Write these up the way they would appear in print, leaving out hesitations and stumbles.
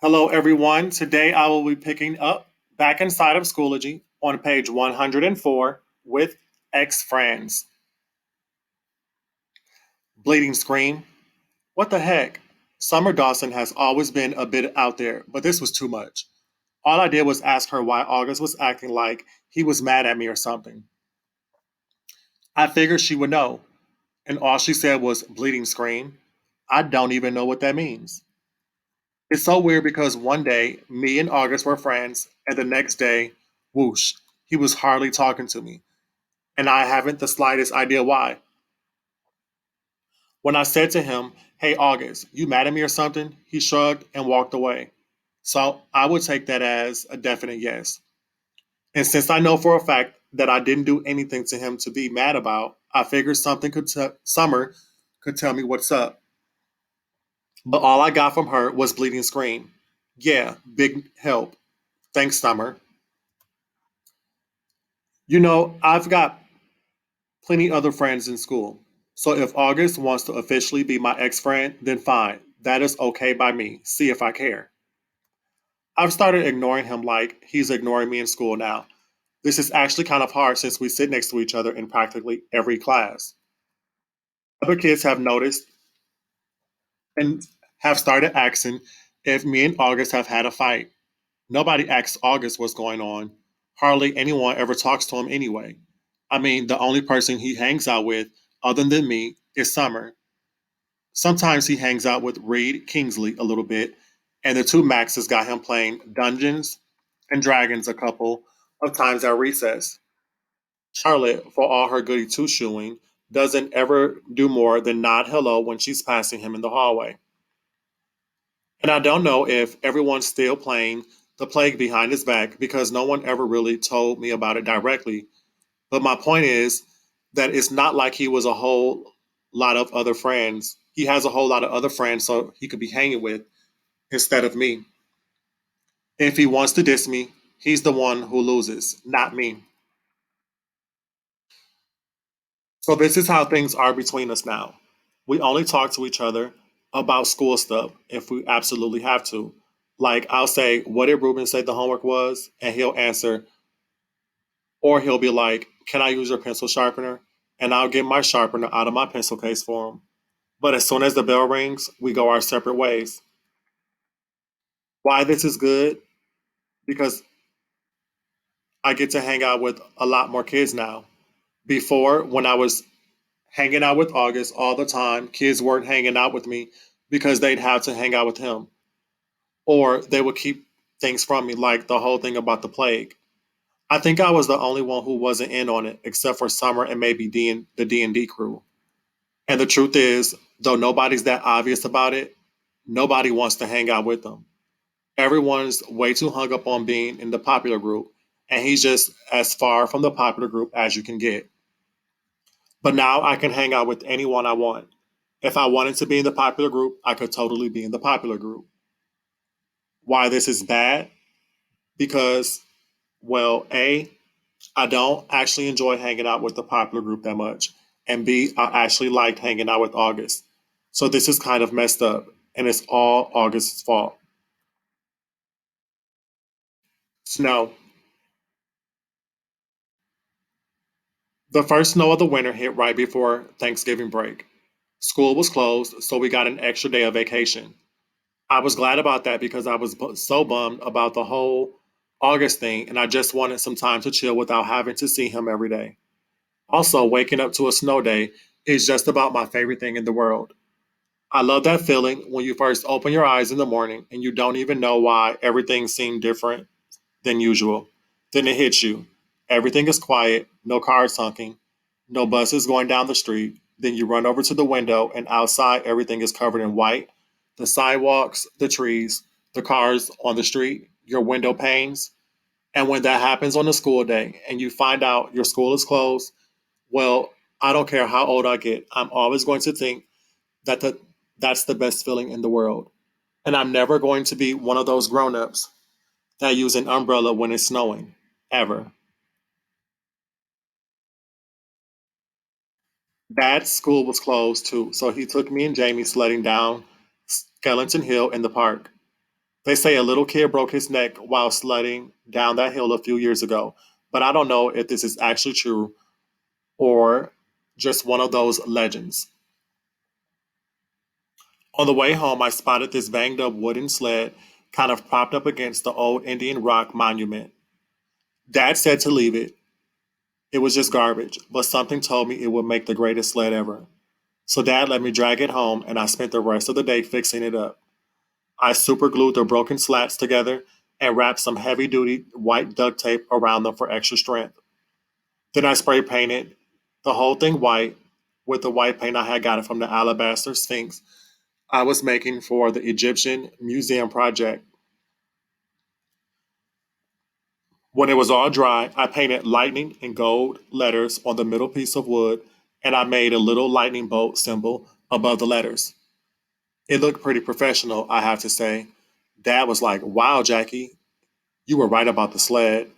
Hello, everyone. Today I will be picking up back inside of Schoology on page 104 with ex friends. Bleeding Scream. What the heck? Summer Dawson has always been a bit out there, but this was too much. All I did was ask her why August was acting like he was mad at me or something. I figured she would know, and all she said was bleeding scream. I don't even know what that means. It's so weird because one day me and August were friends, and the next day, whoosh, he was hardly talking to me, and I haven't the slightest idea why. When I said to him, "Hey, August, you mad at me or something?" he shrugged and walked away. So I would take that as a definite yes. And since I know for a fact that I didn't do anything to him to be mad about, I figured Summer could tell me what's up. But all I got from her was bleeding scream. Yeah, big help. Thanks, Summer. I've got plenty other friends in school. So if August wants to officially be my ex friend, then fine. That is okay by me. See if I care. I've started ignoring him like he's ignoring me in school now. This is actually kind of hard since we sit next to each other in practically every class. Other kids have noticed and have started asking if me and August have had a fight. Nobody asks August what's going on. Hardly anyone ever talks to him anyway. I mean, the only person he hangs out with, other than me, is Summer. Sometimes he hangs out with Reed Kingsley a little bit, and the two Maxes got him playing Dungeons and Dragons a couple of times at recess. Charlotte, for all her goody two shoeing, doesn't ever do more than nod hello when she's passing him in the hallway. And I don't know if everyone's still playing the plague behind his back because no one ever really told me about it directly. But my point is that it's not like he was a whole lot of other friends. He has a whole lot of other friends so he could be hanging with instead of me. If he wants to diss me, he's the one who loses, not me. So this is how things are between us now. We only talk to each other about school stuff if we absolutely have to. Like I'll say, "What did Ruben say the homework was?" And he'll answer, or he'll be like, "Can I use your pencil sharpener?" And I'll get my sharpener out of my pencil case for him. But as soon as the bell rings, we go our separate ways. Why this is good? Because I get to hang out with a lot more kids now. Before, when I was hanging out with August all the time, kids weren't hanging out with me because they'd have to hang out with him. Or they would keep things from me, like the whole thing about the plague. I think I was the only one who wasn't in on it, except for Summer and maybe the D&D crew. And the truth is, though nobody's that obvious about it, nobody wants to hang out with them. Everyone's way too hung up on being in the popular group, and he's just as far from the popular group as you can get. But now I can hang out with anyone I want. If I wanted to be in the popular group, I could totally be in the popular group. Why this is bad? Because, well, A, I don't actually enjoy hanging out with the popular group that much. And B, I actually liked hanging out with August. So this is kind of messed up, and it's all August's fault. Snow. The first snow of the winter hit right before Thanksgiving break. School was closed, so we got an extra day of vacation. I was glad about that because I was so bummed about the whole August thing, and I just wanted some time to chill without having to see him every day. Also, waking up to a snow day is just about my favorite thing in the world. I love that feeling when you first open your eyes in the morning and you don't even know why everything seemed different than usual. Then it hits you. Everything is quiet, no cars honking, no buses going down the street. Then you run over to the window, and outside, everything is covered in white: the sidewalks, the trees, the cars on the street, your window panes. And when that happens on a school day and you find out your school is closed, well, I don't care how old I get, I'm always going to think that that's the best feeling in the world. And I'm never going to be one of those grown-ups that use an umbrella when it's snowing, ever. Dad's school was closed too, so he took me and Jamie sledding down Skeleton Hill in the park. They say a little kid broke his neck while sledding down that hill a few years ago, but I don't know if this is actually true or just one of those legends. On the way home, I spotted this banged up wooden sled kind of propped up against the old Indian rock monument. Dad said to leave it. It was just garbage, but something told me it would make the greatest sled ever. So Dad let me drag it home, and I spent the rest of the day fixing it up. I superglued the broken slats together and wrapped some heavy duty white duct tape around them for extra strength. Then I spray painted the whole thing white with the white paint I had gotten from the alabaster sphinx I was making for the Egyptian museum project. When it was all dry, I painted lightning in gold letters on the middle piece of wood, and I made a little lightning bolt symbol above the letters. It looked pretty professional, I have to say. Dad was like, "Wow, Jackie, you were right about the sled."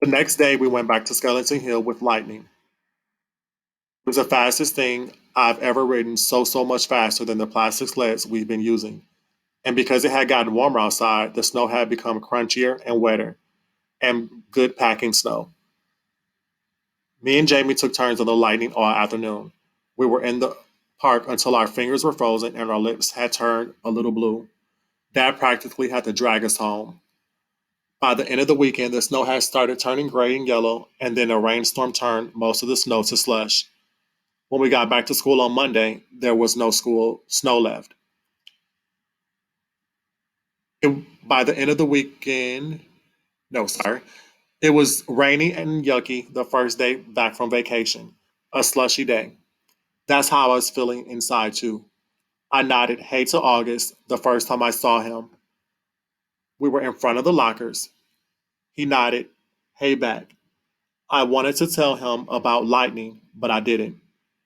The next day, we went back to Skeleton Hill with lightning. It was the fastest thing I've ever ridden, so much faster than the plastic sleds we've been using. And because it had gotten warmer outside, the snow had become crunchier and wetter, and good packing snow. Me and Jamie took turns on the lightning all afternoon. We were in the park until our fingers were frozen and our lips had turned a little blue. Dad practically had to drag us home. By the end of the weekend, the snow had started turning gray and yellow, and then a rainstorm turned most of the snow to slush. When we got back to school on Monday, there was no school snow left. By the end of the weekend, no, sorry, it was rainy and yucky the first day back from vacation, a slushy day. That's how I was feeling inside, too. I nodded hey to August the first time I saw him. We were in front of the lockers. He nodded hey back. I wanted to tell him about lightning, but I didn't.